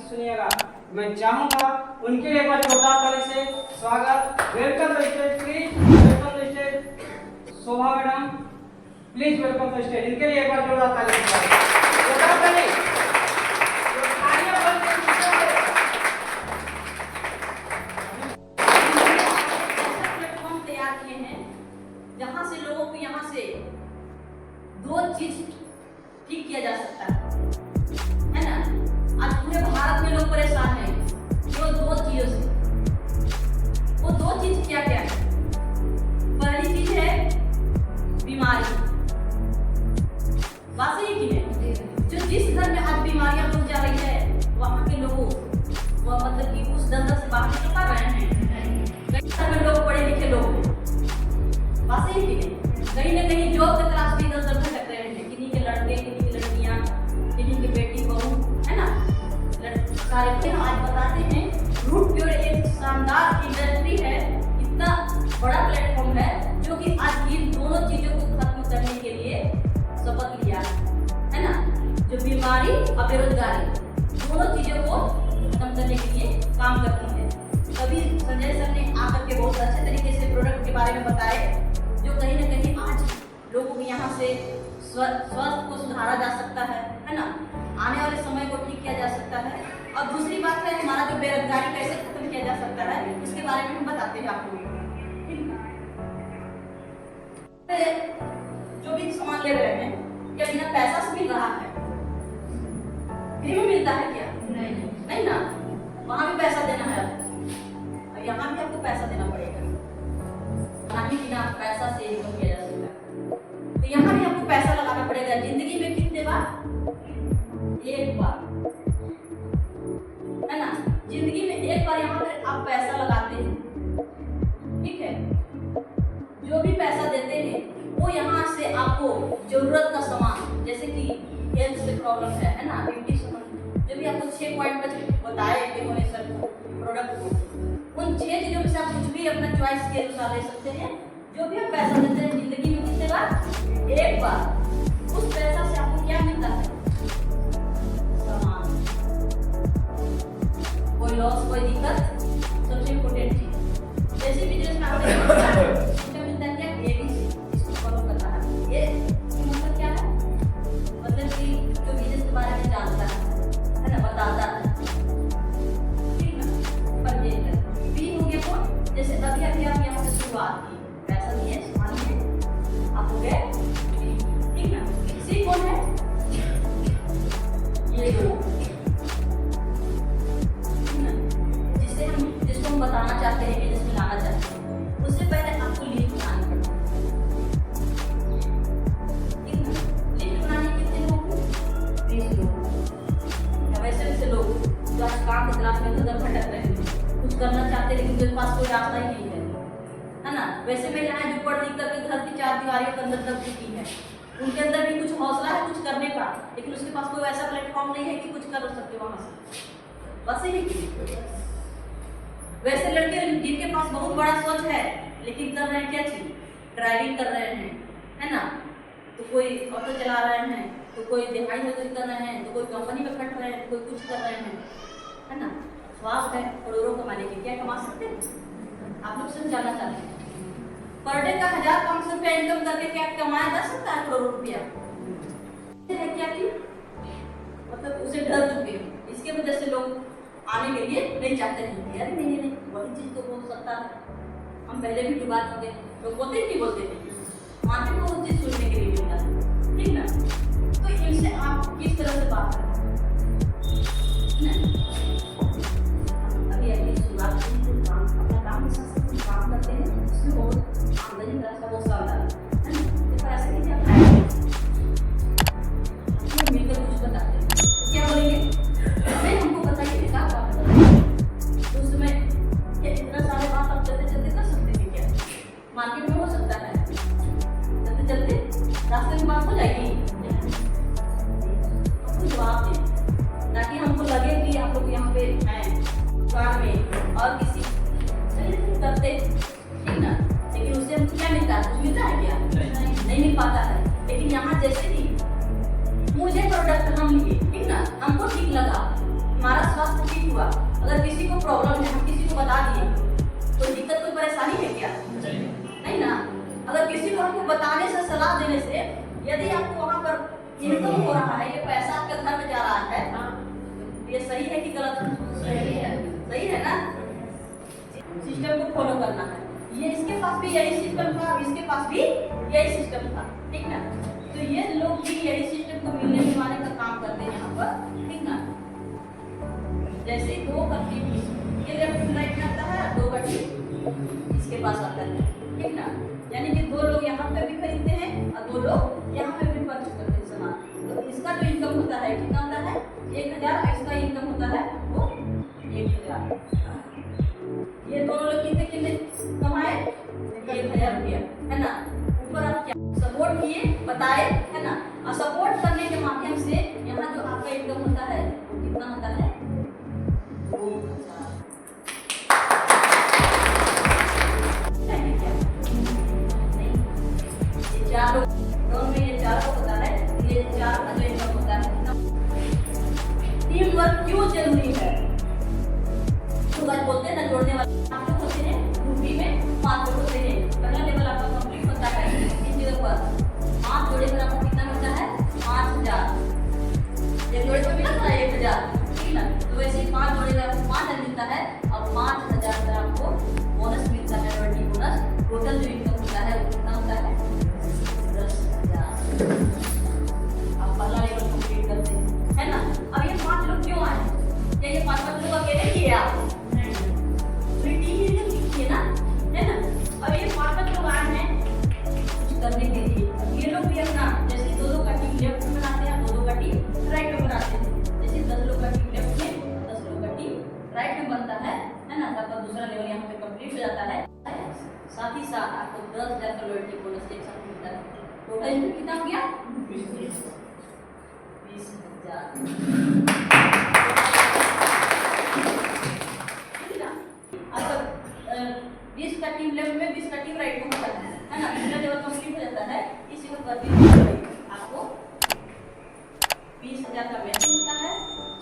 सुनिएगा। मैं चाहूंगा उनके लिए एक बार जोरदार ताली से स्वागत। Welcome to stage please, welcome to stage Shobha madam, please welcome to stage. इनके लिए एक बार जोरदार ताली से जोरदार ताली। प्लेटफॉर्म तैयार किए हैं जहां से लोगों को यहाँ से दो चीज ठीक किया जा सकता है ना। आज पूरे भारत में लोग परेशान हैं जो दो चीजों से। वो दो चीज क्या क्या है? पहली चीज है बीमारी। बात सही की है? जो जिस घर में आज बीमारियां बढ़ जा रही है वहां के लोगों वो मतलब कि उस दलदल से बाहर निकल पा रहे हैं। कई घर में लोग पढ़े लिखे लोग हैं, बात सही की है? कहीं न कहीं जॉब की तलाश में इधर-उधर भटक रहे हैं। किन्हीं के लड़के, किन्हीं की लड़कियां, किन्हीं की बेटी बहू, है ना। सारे आज बताते हैं रूट प्योर एक शानदार इंडस्ट्री है, इतना बड़ा प्लेटफॉर्म है जो कि आज इन दोनों चीजों को खत्म करने के लिए शपथ लिया है ना। जो बीमारी और बेरोजगारी दोनों चीजों को खत्म करने के लिए काम करती है। तभी संजय सर ने आकर के बहुत अच्छे तरीके से प्रोडक्ट के बारे में बताए जो कहीं न कहीं आज लोगों को यहाँ से स्वास्थ्य को सुधारा जा सकता है ना। आने वाले समय को ठीक किया जा सकता है। और दूसरी बात है हमारा जो बेरोजगारी कैसे खत्म किया जा सकता है, इसके बारे में हम बताते हैं आपको। जो भी सामान ले रहे हैं क्या बिना पैसा से मिल रहा है? फ्री में मिलता है क्या? नहीं ना, वहां भी पैसा देना है और यहाँ भी आपको पैसा देना पड़ेगा। नहीं बिना पैसा से इनकम किया जा सकता है, तो यहाँ भी आपको पैसा लगाना पड़ेगा। जिंदगी में कितने बार? एक बार, है ना। जिंदगी में एक बार यहाँ पर आप पैसा लगाते हैं, ठीक है। जो भी पैसा देते हैं वो यहाँ से आपको जरूरत का सामान जैसे कि हेल्थ से प्रॉब्लम है ना, ब्यूटी सामान, जो भी आपको 6 पॉइंट बताए इन्होंने सर प्रोडक्ट को, उन 6 चीजों में से आप कुछ भी अपना चॉइस के अनुसार ले सकते हैं। जो भी आप पैसा देते हैं जिंदगी में कितने बार? एक बार। उस पैसा से आपको क्या मिलता है? सामान। कोई लॉस, कोई दिक्कत, सबसे इम्पोर्टेंट चीज जैसे बिजनेस में आपको मिलता है क्या? ABC, इसको फॉलो करना है। ये मतलब क्या है? मतलब कि जो बिजनेस के बारे में जानता है ना, बताता है, ठीक ना। पर ये B हो गया कौन? जैसे अभी अभी आप यहाँ से शुरुआत की, पैसा दिए, सामान दिए, आप हो गए B, ठीक ना। C कौन है? ये दो, जिसको हम बताना चाहते हैं, बिजनेस में लाना चाहते हैं, उससे पहले आपको लिस्ट बनानी पड़ती है। लिस्ट बनाने के कितने लोग? 20 लोग। वैसे वैसे लोग जो आज काम की तलाश में इधर भटक रहे हैं, कुछ करना चाहते हैं लेकिन उनके पास कोई रास्ता ही नहीं है ना। वैसे में यहाँ जो पढ़ लिख करके घर की 4 दीवारियों के अंदर दब चुकी है, उनके अंदर भी कुछ हौसला है कुछ करने का, लेकिन उसके पास कोई ऐसा प्लेटफॉर्म नहीं है कि कुछ कर सकते वहां से। बस यही। वैसे लड़के जिनके पास बहुत बड़ा सोच है लेकिन कर रहे हैं क्या चीज? ड्राइविंग कर रहे हैं, है ना। तो कोई ऑटो चला रहे हैं, तो कोई दिहाड़ी मजदूरी कर रहे हैं, तो कोई कंपनी में खट रहे हैं, कोई कुछ कर रहे हैं, है ना। स्वास्थ्य है करोड़ों कमाने के, क्या कमा सकते हैं? आप लोग सब जानना चाहते हैं पर डे का 1500 रुपया इनकम करके क्या कमाया जा सकता है? करोड़ों रुपया है क्या की? मतलब उसे डर चुके हैं, इसके वजह से लोग आने के लिए नहीं चाहते हैं। यार नहीं नहीं वही चीज तो हो सकता है। हम पहले भी की बात होते लोग बोलते नहीं बोलते थे, मार्केट को वो चीज सुनने के लिए मिलता है, ठीक ना। तो इनसे आप किस तरह से बात करें? अभी अभी शुरुआत अपना काम के साथ काम करते हैं, उसमें बहुत आमदनी का रास्ता बहुत शानदार है ना। तो ऐसे कीजिए आप मिलकर कुछ बताते हैं, क्या बोलेंगे? नहीं हमको बताइए क्या बात है। तो उसमें इतना सारे बात आप चलते चलते कर सकते हैं क्या? मार्केट में हो सकता है चलते चलते रास्ते में बात हो जाएगी। जवाब हमारा स्वास्थ्य ठीक हुआ। अगर किसी को प्रॉब्लम है, हम किसी को बता दिए, कोई दिक्कत कोई परेशानी है क्या? नहीं ना। अगर किसी को हमको बताने से, सलाह देने से, यदि आपको वहाँ पर इनकम हो रहा है, ये पैसा आपके घर में जा रहा है, ये सही है कि गलत है? सही है। सही है ना। सिस्टम को फॉलो करना है। ये इसके पास भी यही सिस्टम था, इसके पास भी यही सिस्टम था, ठीक ना। तो ये लोग भी यही सिस्टम को मिलने मिलवाने का काम करते हैं यहाँ पर, ठीक ना। जैसे दो गट्टी ये लेफ्ट राइट में आता है, दो गट्टी इसके पास आता है, ठीक ना। यानी कि दो लोग यहाँ पे भी खरीदते हैं और दो लोग यहाँ पे भी परचेज करते हैं सामान। तो इसका जो इनकम होता है कितना होता है? 1000। इसका इनकम होता है वो 1000। ये दोनों लोग कितने कमाए? 1000 रुपया, है ना। ऊपर आप क्या सपोर्ट किए, बताए, है ना। और सपोर्ट करने के माध्यम से यहाँ जो आपका इनकम होता है वो कितना होता है? 2000। ये चार लोग दोनों में, ये चार लोग होता है, ये चार का जो इनकम होता है। टीम वर्क क्यों जरूरी है? तो बात बोलते हैं ना, जोड़ने वाले आप लोग होते हैं, ग्रुप बी में 5 लोग होते हैं। पहला लेवल आपका कंप्लीट होता है इस जगह पर 5 जोड़े पर आपको कितना मिलता है? 5000। एक जोड़े पर मिला था 1000, ठीक ना। तो वैसे ही 5 जोड़े पर आपको 5000 मिलता है और 5000 का आपको बोनस मिलता है, लॉयल्टी बोनस। टोटल जो इनकम होता है वो कितना होता है? 10,000। अब पहला लेवल कंप्लीट करते हैं, है ना। अब ये 5 लोग क्यों आए? क्या ये 5 लोग अकेले किए आप? ना, है ना। अब ये 5 लोग आए हैं कुछ करने के लिए। ये लोग भी अपना जैसे 2-2 का टीम लेफ्ट में बनाते हैं, 2-2 का टीम राइट में बनाते हैं। जैसे 10 लोग का टीम लेफ्ट में, 10 लोग का टीम राइट में बनता है ना। तब आपका दूसरा लेवल यहाँ पे कंप्लीट हो जाता है। साथ ही साथ आपको 10,000 का लॉयल्टी बोनस एक साथ मिलता है। टोटल इनकम कितना हो गया? 20,000। अब 20 का टीम लेफ्ट में, 20 का टीम राइट में होता है ना। दूसरा लेवल कंप्लीट हो जाता है। इस जगह पर भी आपको 20,000 का वेतन मिलता है,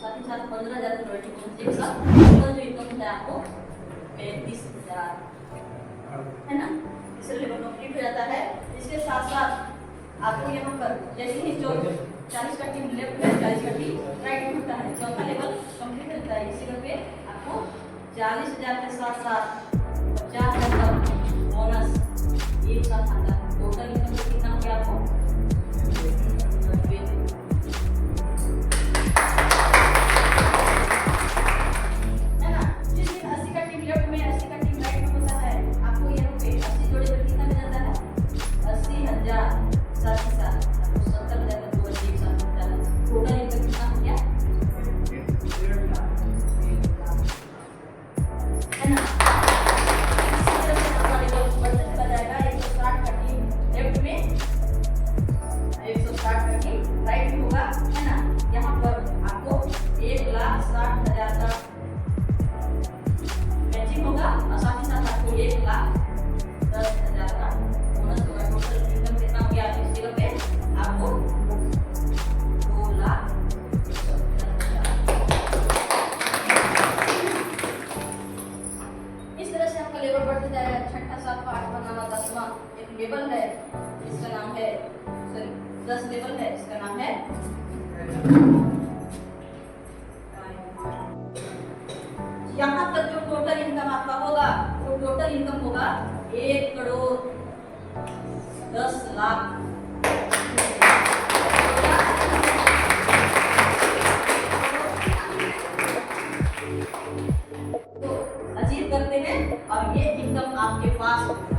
साथ ही साथ 15,000 का लॉयल्टी बोनस एक साथ। टोटल जो इनकम होता है आपको 35,000, है ना। तीसरा लेवल कंप्लीट हो जाता है। इसके साथ साथ आपको यहाँ पर जैसे ही 40 का टीम लेफ्ट में, 40 का टीम राइट में होता है, चौथा लेवल कंप्लीट होता है। इसी जगह पे आपको 40,000 के साथ साथ 50,000 का बोनस एक साथ आता है। टोटल इनकम कितना हो गया आपको? 90,000, है ना। जिस दिन 80 का टीम लेफ्ट में, 80 का टीम राइट में होता है, आपको यहाँ पे 80 जोड़े पर कितना मिल जाता है? 80,000। साथ ही साथ आपको 70,000 का बोनस एक साथ मिलता है। टोटल इनकम कितना हो गया? 1.5 लाख, है ना। राइट होगा, है ना। यहाँ पर आपको 1,60,000 का मैचिंग होगा और साथ ही साथ आपको 1,10,000 का बोनस होगा। टोटल इनकम कितना हो गया? इस जगह पे आपको 2,70,000। इस तरह से आपका लेवल बढ़ते जाएगा। 6वां, 7वां, 8वां, 9वां, 10वां एक लेवल है, इसका नाम है 10 लेवल है, इसका नाम है यहाँ तक जो टोटल इनकम आपका होगा, वो टोटल इनकम होगा 1,10,00,000। तो अचीव करते हैं और ये इनकम आपके पास होगा।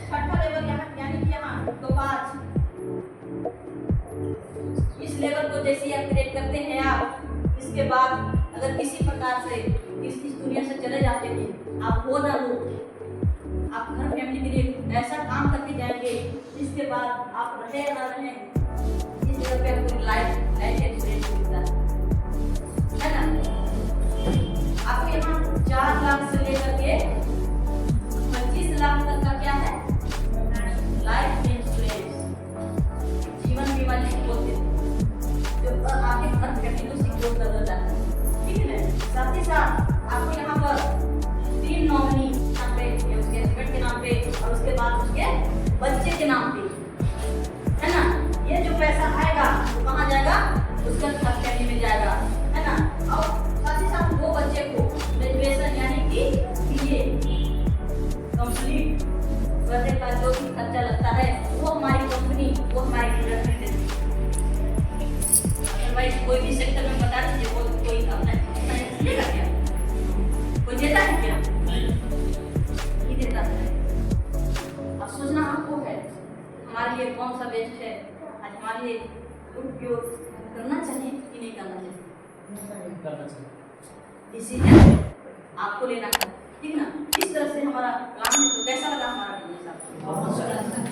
छठा लेवल यहाँ, यानी कि यहाँ तो 5। इस लेवल को जैसे ही अपग्रेड करते हैं आप, इसके बाद अगर किसी प्रकार से इस दुनिया से चले जाते हैं, आप हो ना हो, आप घर फैमिली के लिए ऐसा काम करके जाएंगे जिसके बाद आप रहे ना रहे, इस जगह पे आपको लाइफ एक्सपीरियंस मिलता है ना। आपको यहाँ 4 लाख से लेकर के 25 लाख तक का क्या है? लाइफ इंश्योरेंस, जीवन बीमा। साथ आपको यहाँ पर 3 नॉमिनी यहाँ पे, ये उसके हस्बैंड के नाम पे और उसके बाद उसके बच्चे के नाम पे, है ना। ये जो पैसा आएगा वो कहाँ जाएगा, उसका फैमिली में जाएगा, है ना। और साथ ही साथ वो बच्चे को ग्रेजुएशन यानी कि बीए कंप्लीट करने का जो भी खर्चा लगता है वो हमारी कंपनी, वो हमारी गवर्नमेंट देती है। अदरवाइज कोई भी सेक्टर में बता दीजिए, कोई अपना देगा क्या, कोई देता है क्या, नहीं देता है। अब सोचना आपको है हमारे लिए कौन सा बेस्ट है, आज हमारे लिए उपयोग करना चाहिए कि नहीं करना चाहिए, डिसीजन आपको लेना है, ठीक ना। इस तरह से हमारा काम है। तो कैसा लगा हमारा बिजनेस आपको?